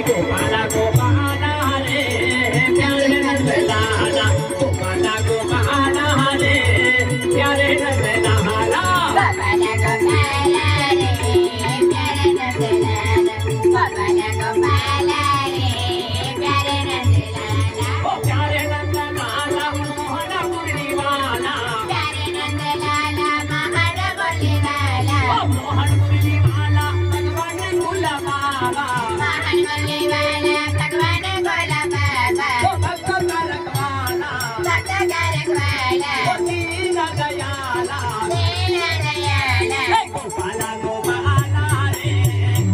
गोपाला गोपाला रे प्यारे नंद लाला गोपाला गोपाला रे प्यारे नंद लाला गोपाला गोपाला रे प्यारे नंद लाला गोपाला गोपाला रे प्यारे नंद लाला ओ प्यारे नंद लाला मोहन मुरली वाला प्यारे नंद लाला महान बोले वाला ओ मोहन मुरली वाला भगवान गुला बाबा महान बोले वाला भगवान गोला बाबा ओ भक्त कारक वाला भक्त कारक वाला ओ दीन दयाला दीन दयाला गोपाला गोपाला रे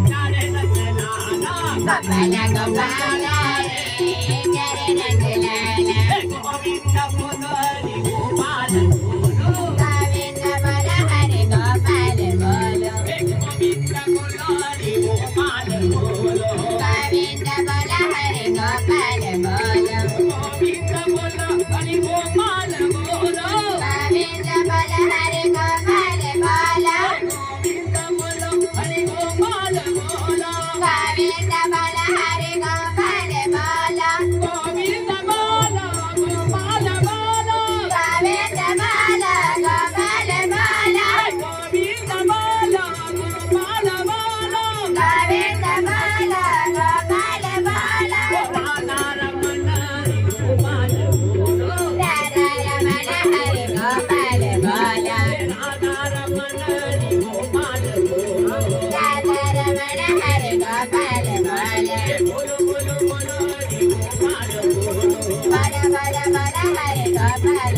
प्यारे नंद लाला गोपाला गोपाला रे प्यारे नंद लाला गोविंद मुरली गोपाल बोलो गोविंद बोल हरे गोपाल बोलो गोविंद मुरली गोपाल बोलो गोविंद बोल हरे गोपाल बोलो गोविंद मुरली गोपाल बोलो गोविंद बोल हरे गोपाल बोलो गोविंद मुरली गोपाल बोलो गोविंद बोल हरे गोपाल बोलो गोविंद बोलो गोपाल बोलो गोविंद बोल गोपाल बोलो गोविंद बोलो गोपाल बोलो गोविंद बोल गोपाल बोलो राधा रमण गोपाल बोलो राधा रमण हरे गोपाल बोलो राधा रमण गोपाल बोलो राधा रमण हरे गोपाल बोलो बोलो बोलो बोलो गोपाल बोलो बोलो बोलो बोलो हरे गोपाल